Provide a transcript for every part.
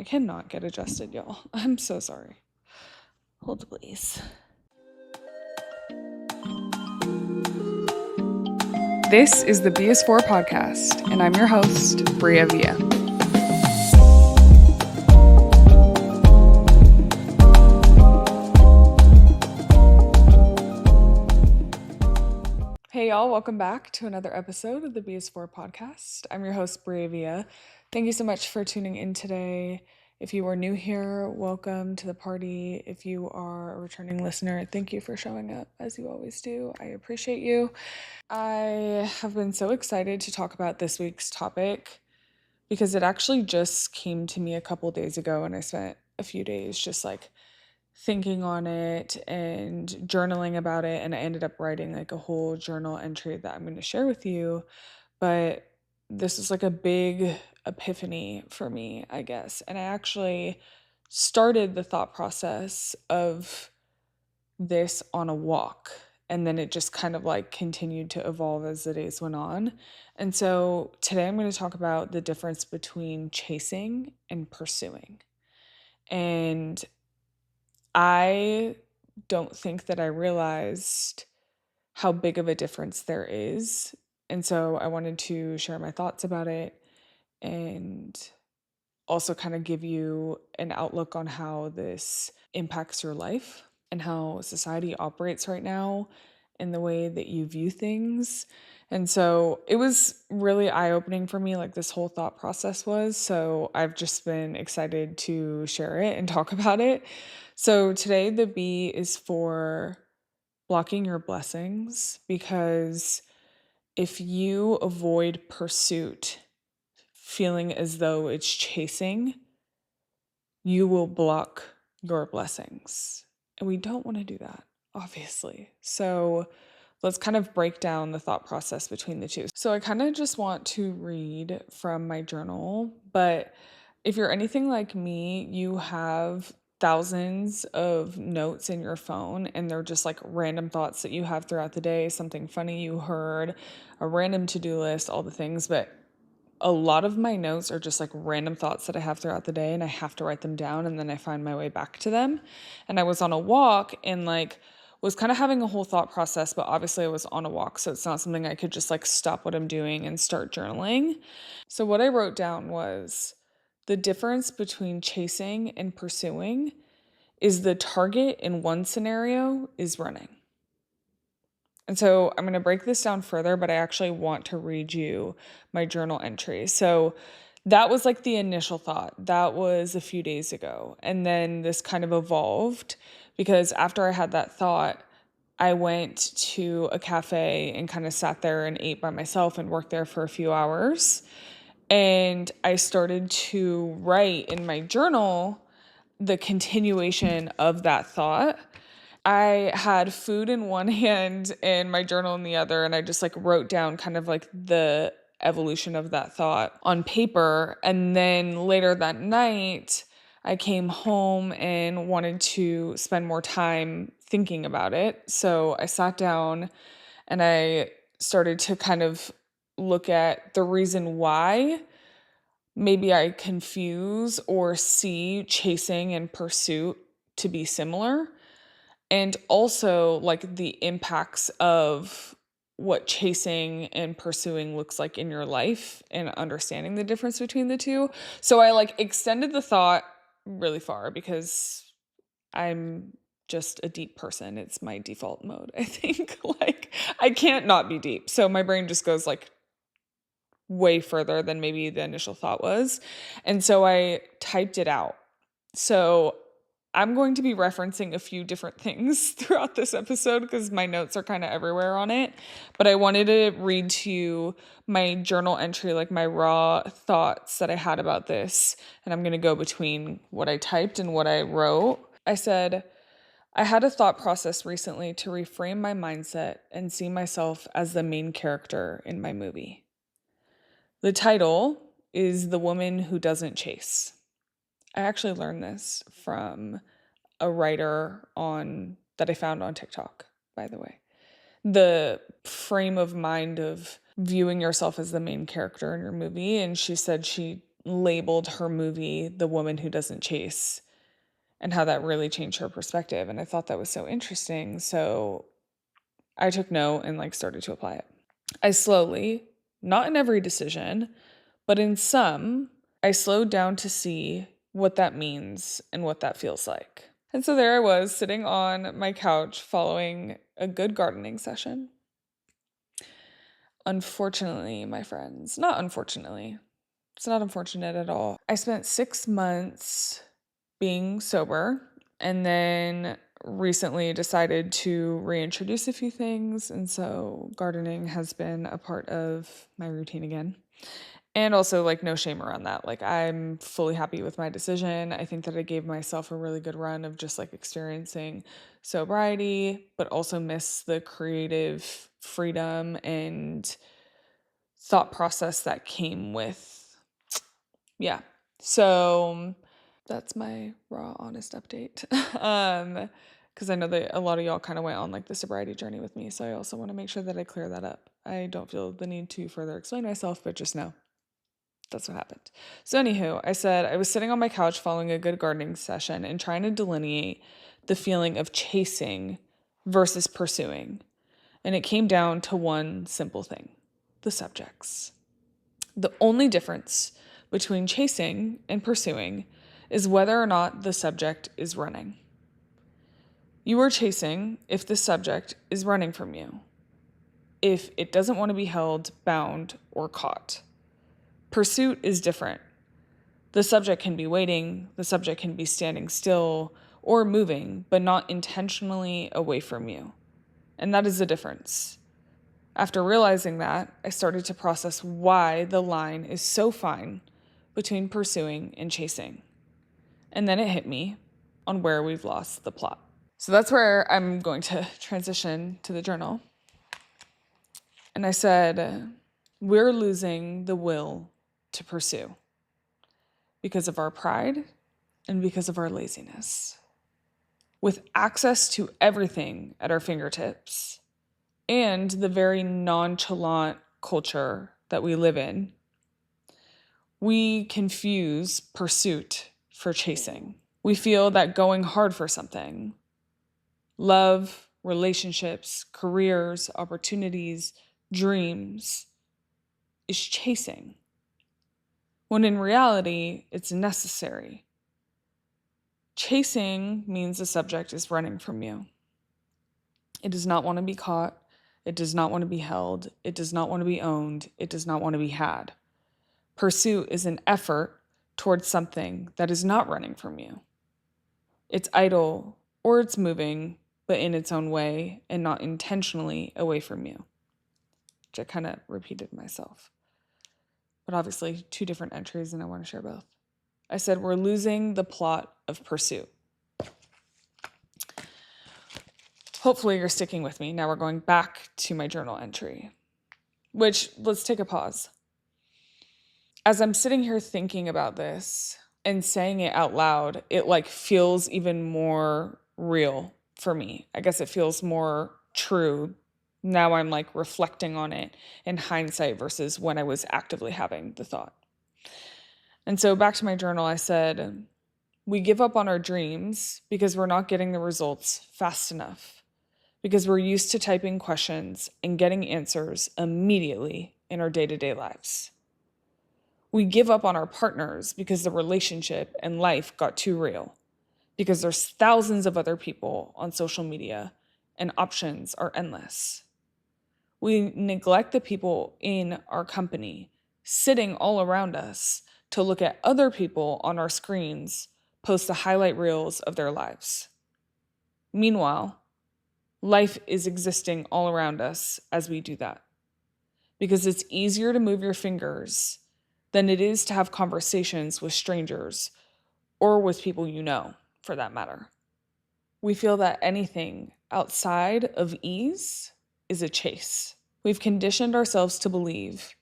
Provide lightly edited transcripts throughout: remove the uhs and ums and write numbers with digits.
I cannot get adjusted, y'all. I'm so sorry. Hold please. This is the BS4 podcast, and I'm your host, Bria Villa. Hey y'all, welcome back to another episode of the BS4 podcast. I'm your host, Bria Villa. Thank you so much for tuning in today. If you are new here, welcome to the party. If you are a returning listener, thank you for showing up as you always do. I appreciate you. I have been so excited to talk about this week's topic because it actually just came to me a couple days ago, and I spent a few days just like thinking on it and journaling about it, and I ended up writing like a whole journal entry that I'm going to share with you. But this is like a big epiphany for me, I guess. And I actually started the thought process of this on a walk, and then it just kind of like continued to evolve as the days went on. And so today I'm going to talk about the difference between chasing and pursuing. And I don't think that I realized how big of a difference there is. And so I wanted to share my thoughts about it and also kind of give you an outlook on how this impacts your life and how society operates right now in the way that you view things. And so it was really eye-opening for me, like this whole thought process was. So I've just been excited to share it and talk about it. So today the B is for blocking your blessings, because if you avoid pursuit, feeling as though it's chasing, you will block your blessings. And we don't want to do that, obviously. So let's kind of break down the thought process between the two. So I kind of just want to read from my journal, but if you're anything like me, you have thousands of notes in your phone, and they're just like random thoughts that you have throughout the day, something funny you heard, a random to-do list, all the things. But a lot of my notes are just like random thoughts that I have throughout the day, and I have to write them down, and then I find my way back to them. And I was on a walk and like was kind of having a whole thought process, but obviously I was on a walk, so it's not something I could just like stop what I'm doing and start journaling. So what I wrote down was the difference between chasing and pursuing is the target in one scenario is running. And so I'm going to break this down further, but I actually want to read you my journal entry. So that was like the initial thought. That was a few days ago. And then this kind of evolved because after I had that thought, I went to a cafe and kind of sat there and ate by myself and worked there for a few hours. And I started to write in my journal the continuation of that thought. I had food in one hand and my journal in the other, and I just like wrote down kind of like the evolution of that thought on paper. And then later that night, I came home and wanted to spend more time thinking about it. So I sat down and I started to kind of look at the reason why maybe I confuse or see chasing and pursuit to be similar. And also like the impacts of what chasing and pursuing looks like in your life and understanding the difference between the two. So I like extended the thought really far because I'm just a deep person. It's my default mode, I think. Like I can't not be deep. So my brain just goes like way further than maybe the initial thought was. And so I typed it out. So I'm going to be referencing a few different things throughout this episode because my notes are kind of everywhere on it. But I wanted to read to you my journal entry, like my raw thoughts that I had about this. And I'm going to go between what I typed and what I wrote. I said, I had a thought process recently to reframe my mindset and see myself as the main character in my movie. The title is The Woman Who Doesn't Chase. I actually learned this from a writer that I found on TikTok, by the way. The frame of mind of viewing yourself as the main character in your movie. And she said she labeled her movie The Woman Who Doesn't Chase, and how that really changed her perspective. And I thought that was so interesting. So I took note and like started to apply it. I slowly, not in every decision, but in some, I slowed down to see what that means and what that feels like. And so there I was sitting on my couch following a good gardening session. Unfortunately, my friends, not unfortunately, it's not unfortunate at all. I spent 6 months being sober and then recently decided to reintroduce a few things. And so gardening has been a part of my routine again. And also, like, no shame around that. Like, I'm fully happy with my decision. I think that I gave myself a really good run of just like experiencing sobriety, but also miss the creative freedom and thought process that came with, yeah. So that's my raw, honest update. Because I know that a lot of y'all kind of went on like the sobriety journey with me. So I also want to make sure that I clear that up. I don't feel the need to further explain myself, but just know that's what happened. So anywho, I said I was sitting on my couch following a good gardening session and trying to delineate the feeling of chasing versus pursuing. And it came down to one simple thing: the subjects. The only difference between chasing and pursuing is whether or not the subject is running. You are chasing if the subject is running from you, if it doesn't want to be held, bound, or caught. Pursuit is different. The subject can be waiting, the subject can be standing still or moving, but not intentionally away from you. And that is the difference. After realizing that, I started to process why the line is so fine between pursuing and chasing. And then it hit me on where we've lost the plot. So that's where I'm going to transition to the journal. And I said, we're losing the will to pursue because of our pride and because of our laziness. With access to everything at our fingertips and the very nonchalant culture that we live in, we confuse pursuit for chasing. We feel that going hard for something, love, relationships, careers, opportunities, dreams, is chasing, when in reality, it's necessary. Chasing means the subject is running from you. It does not want to be caught. It does not want to be held. It does not want to be owned. It does not want to be had. Pursuit is an effort towards something that is not running from you. It's idle or it's moving, but in its own way and not intentionally away from you. Which I kind of repeated myself. But obviously, 2 different entries, and I want to share both. I said, we're losing the plot of pursuit. Hopefully you're sticking with me. Now we're going back to my journal entry, which, let's take a pause. As I'm sitting here thinking about this and saying it out loud, it like feels even more real for me. I guess it feels more true. Now I'm like reflecting on it in hindsight versus when I was actively having the thought. And so back to my journal, I said, we give up on our dreams because we're not getting the results fast enough, because we're used to typing questions and getting answers immediately in our day-to-day lives. We give up on our partners because the relationship and life got too real, because there's thousands of other people on social media and options are endless. We neglect the people in our company sitting all around us to look at other people on our screens post the highlight reels of their lives. Meanwhile, life is existing all around us as we do that, because it's easier to move your fingers than it is to have conversations with strangers or with people you know, for that matter. We feel that anything outside of ease is a chase. We've conditioned ourselves to believe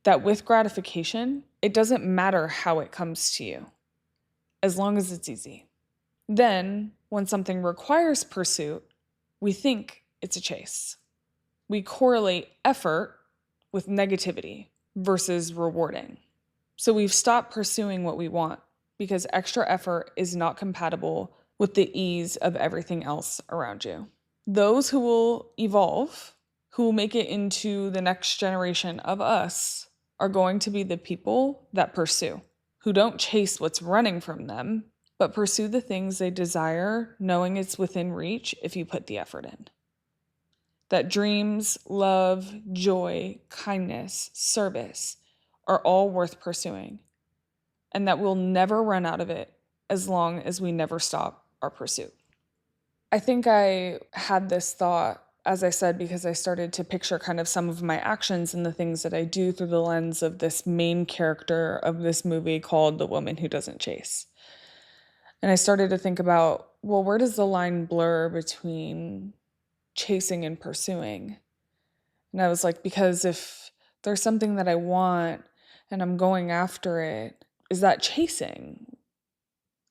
that with gratification, it doesn't matter how it comes to you, as long as it's easy. Then, when something requires pursuit, we think it's a chase. We correlate effort with negativity versus rewarding. So we've stopped pursuing what we want because extra effort is not compatible with the ease of everything else around you. Those who will evolve, who will make it into the next generation of us, are going to be the people that pursue, who don't chase what's running from them, but pursue the things they desire, knowing it's within reach if you put the effort in. That dreams, love, joy, kindness, service are all worth pursuing, and that we'll never run out of it as long as we never stop our pursuit. I think I had this thought, as I said, because I started to picture kind of some of my actions and the things that I do through the lens of this main character of this movie called The Woman Who Doesn't Chase. And I started to think about, well, where does the line blur between chasing and pursuing? And I was like, because if there's something that I want and I'm going after it, is that chasing?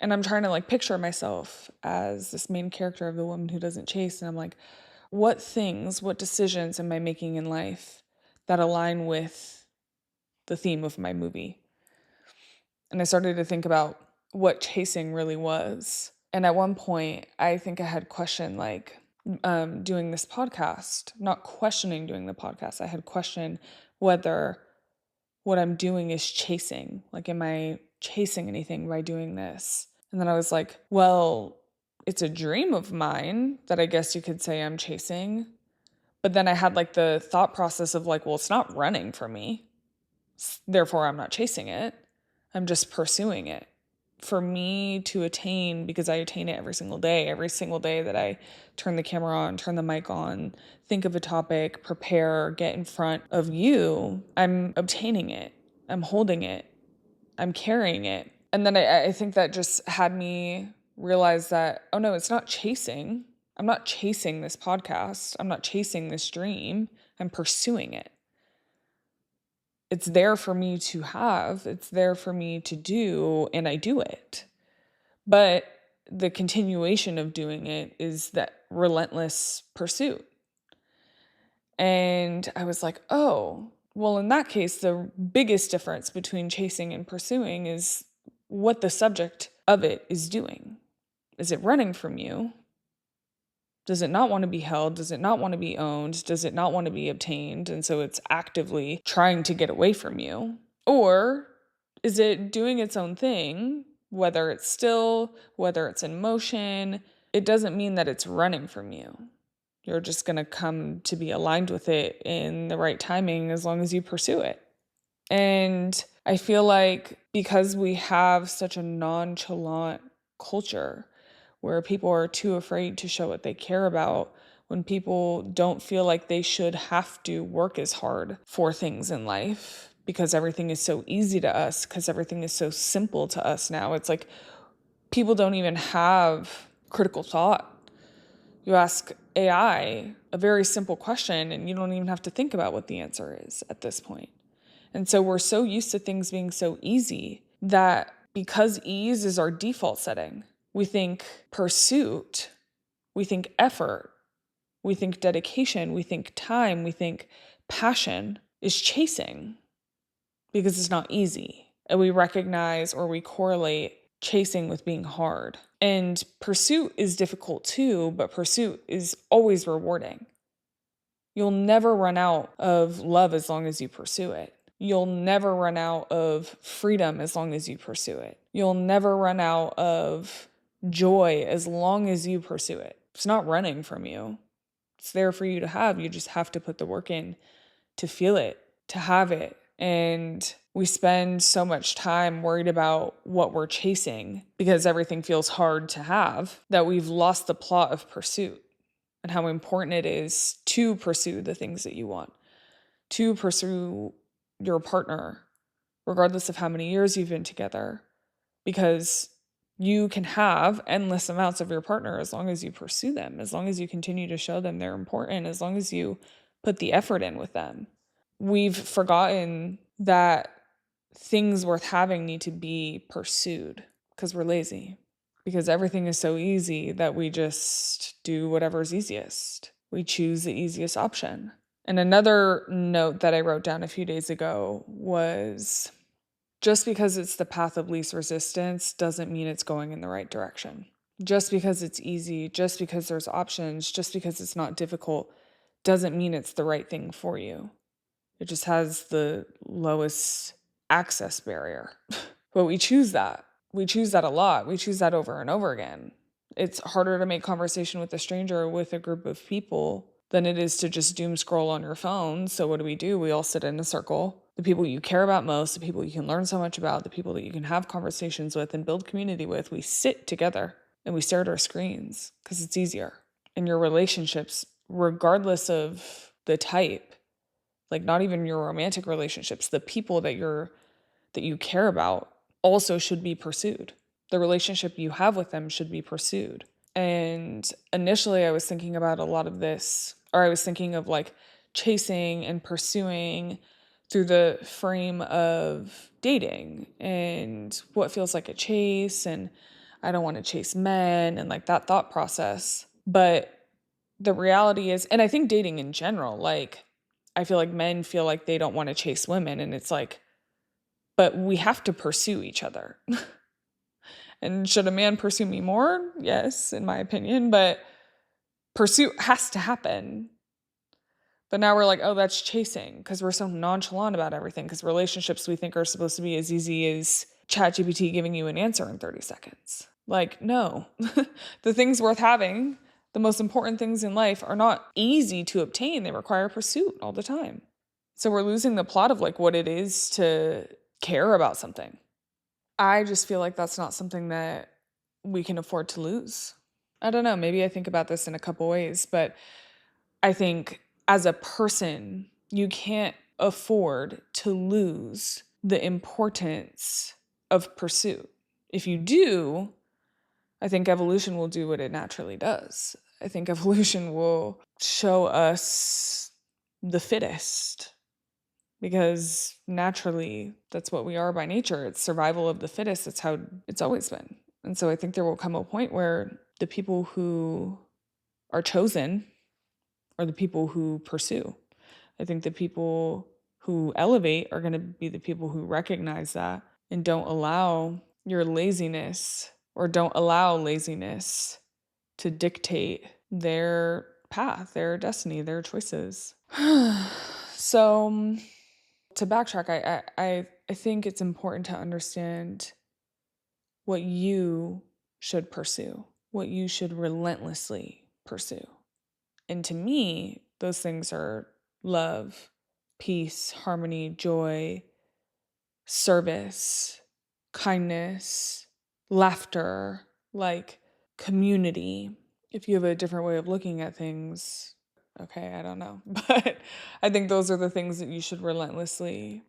And I'm trying to like picture myself as this main character of The Woman Who Doesn't Chase. And I'm like, what things, what decisions am I making in life that align with the theme of my movie? And I started to think about what chasing really was. And at one point, I think I had questioned like doing this podcast, not questioning doing the podcast. I had questioned whether what I'm doing is chasing. Like, am I chasing anything by doing this? And then I was like, well, it's a dream of mine that I guess you could say I'm chasing. But then I had like the thought process of like, well, it's not running from me. Therefore, I'm not chasing it. I'm just pursuing it. For me to attain, because I attain it every single day that I turn the camera on, turn the mic on, think of a topic, prepare, get in front of you, I'm obtaining it. I'm holding it. I'm carrying it. And then I think that just had me realize that, oh no, it's not chasing. I'm not chasing this podcast. I'm not chasing this dream. I'm pursuing it. It's there for me to have, it's there for me to do, and I do it. But the continuation of doing it is that relentless pursuit. And I was like, oh, well, in that case, the biggest difference between chasing and pursuing is what the subject of it is doing. Is it running from you? Does it not want to be held? Does it not want to be owned? Does it not want to be obtained? And so it's actively trying to get away from you. Or is it doing its own thing, whether it's still, whether it's in motion? It doesn't mean that it's running from you. You're just going to come to be aligned with it in the right timing as long as you pursue it. And I feel like because we have such a nonchalant culture where people are too afraid to show what they care about, when people don't feel like they should have to work as hard for things in life because everything is so easy to us, because everything is so simple to us now. It's like people don't even have critical thought. You ask AI a very simple question and you don't even have to think about what the answer is at this point. And so we're so used to things being so easy that because ease is our default setting, we think pursuit, we think effort, we think dedication, we think time, we think passion is chasing because it's not easy. And we recognize or we correlate chasing with being hard. And pursuit is difficult too, but pursuit is always rewarding. You'll never run out of love as long as you pursue it. You'll never run out of freedom as long as you pursue it. You'll never run out of joy as long as you pursue it. It's not running from you. It's there for you to have. You just have to put the work in to feel it, to have it. And we spend so much time worried about what we're chasing because everything feels hard to have that we've lost the plot of pursuit and how important it is to pursue the things that you want, to pursue your partner, regardless of how many years you've been together, because you can have endless amounts of your partner as long as you pursue them, as long as you continue to show them they're important, as long as you put the effort in with them. We've forgotten that things worth having need to be pursued because we're lazy, because everything is so easy that we just do whatever's easiest. We choose the easiest option. And another note that I wrote down a few days ago was Just because it's the path of least resistance doesn't mean it's going in the right direction. Just because it's easy, just because there's options, just because it's not difficult, doesn't mean it's the right thing for you. It just has the lowest access barrier. But we choose that. We choose that a lot. We choose that over and over again. It's harder to make conversation with a stranger or with a group of people than it is to just doom scroll on your phone. So what do? We all sit in a circle. The people you care about most, the people you can learn so much about, the people that you can have conversations with and build community with, we sit together and we stare at our screens because it's easier. In your relationships, regardless of the type, like not even your romantic relationships, the people that you care about also should be pursued. The relationship you have with them should be pursued. And initially I was thinking about a lot of this, or I was thinking of like chasing and pursuing through the frame of dating and what feels like a chase, and I don't want to chase men and like that thought process. But the reality is, and I think dating in general, like I feel like men feel like they don't want to chase women, and it's like, but we have to pursue each other. And should a man pursue me more? Yes, in my opinion, but pursuit has to happen. But now we're like, oh, that's chasing because we're so nonchalant about everything, because relationships we think are supposed to be as easy as ChatGPT giving you an answer in 30 seconds. Like, no. The things worth having, the most important things in life, are not easy to obtain. They require pursuit all the time. So we're losing the plot of like what it is to care about something. I just feel like that's not something that we can afford to lose. I don't know, maybe I think about this in a couple ways, but I think as a person, you can't afford to lose the importance of pursuit. If you do, I think evolution will do what it naturally does. I think evolution will show us the fittest, because naturally that's what we are by nature. It's survival of the fittest. It's how it's always been. And so I think there will come a point where the people who are chosen are the people who pursue. I think the people who elevate are going to be the people who recognize that and don't allow your laziness, or don't allow laziness to dictate their path, their destiny, their choices. So to backtrack, I think it's important to understand what you should pursue, what you should relentlessly pursue. And to me, those things are love, peace, harmony, joy, service, kindness, laughter, like community. If you have a different way of looking at things, okay, I don't know. But I think those are the things that you should relentlessly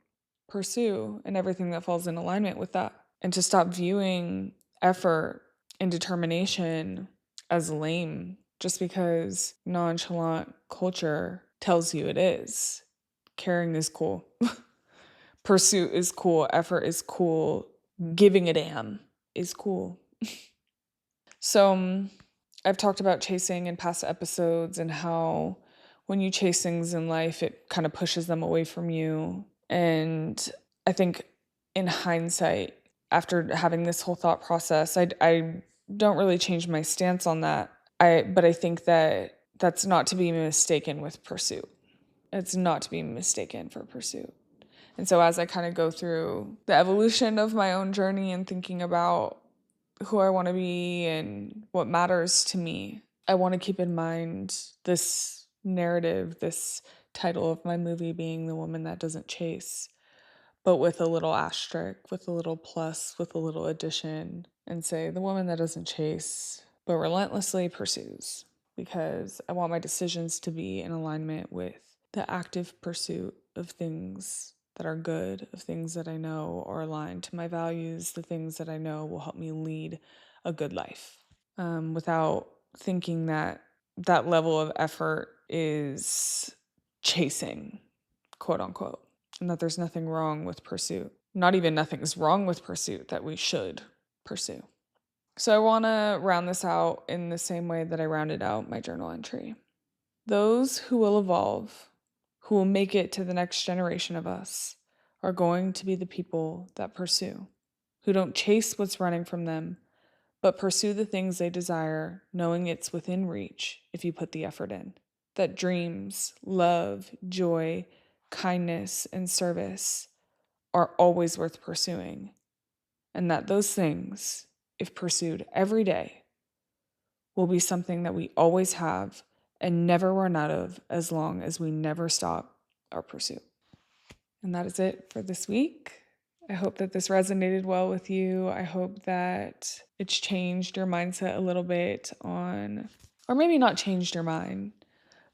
pursue, and everything that falls in alignment with that. And to stop viewing effort and determination as lame just because nonchalant culture tells you it is. Caring is cool. Pursuit is cool. Effort is cool. Giving a damn is cool. So I've talked about chasing in past episodes and how when you chase things in life, it kind of pushes them away from you. And I think in hindsight, after having this whole thought process, I don't really change my stance on that. But I think that that's not to be mistaken with pursuit. It's not to be mistaken for pursuit. And so as I kind of go through the evolution of my own journey and thinking about who I want to be and what matters to me, I want to keep in mind this narrative, this title of my movie being The Woman That Doesn't Chase, but with a little asterisk, with a little plus, with a little addition, and say the woman that doesn't chase, but relentlessly pursues, because I want my decisions to be in alignment with the active pursuit of things that are good, of things that I know are aligned to my values, the things that I know will help me lead a good life, without thinking that that level of effort is chasing, quote unquote, and that there's nothing wrong with pursuit. Not even nothing's wrong with pursuit that we should pursue. So I want to round this out in the same way that I rounded out my journal entry. Those who will evolve, who will make it to the next generation of us, are going to be the people that pursue, who don't chase what's running from them, but pursue the things they desire, knowing it's within reach if you put the effort in. That dreams, love, joy, kindness, and service are always worth pursuing, and that those things, if pursued every day, will be something that we always have and never run out of as long as we never stop our pursuit. And that is it for this week. I hope that this resonated well with you. I hope that it's changed your mindset a little bit on, or maybe not changed your mind,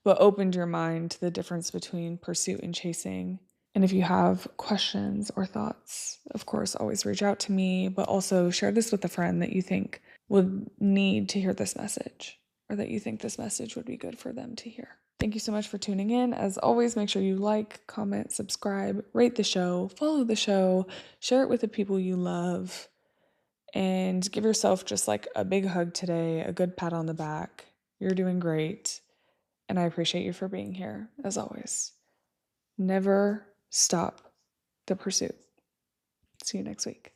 but opened your mind to the difference between pursuit and chasing. And if you have questions or thoughts, of course, always reach out to me, but also share this with a friend that you think would need to hear this message, or that you think this message would be good for them to hear. Thank you so much for tuning in. As always, make sure you like, comment, subscribe, rate the show, follow the show, share it with the people you love, and give yourself just like a big hug today, a good pat on the back. You're doing great. And I appreciate you for being here, as always. Never stop the pursuit. See you next week.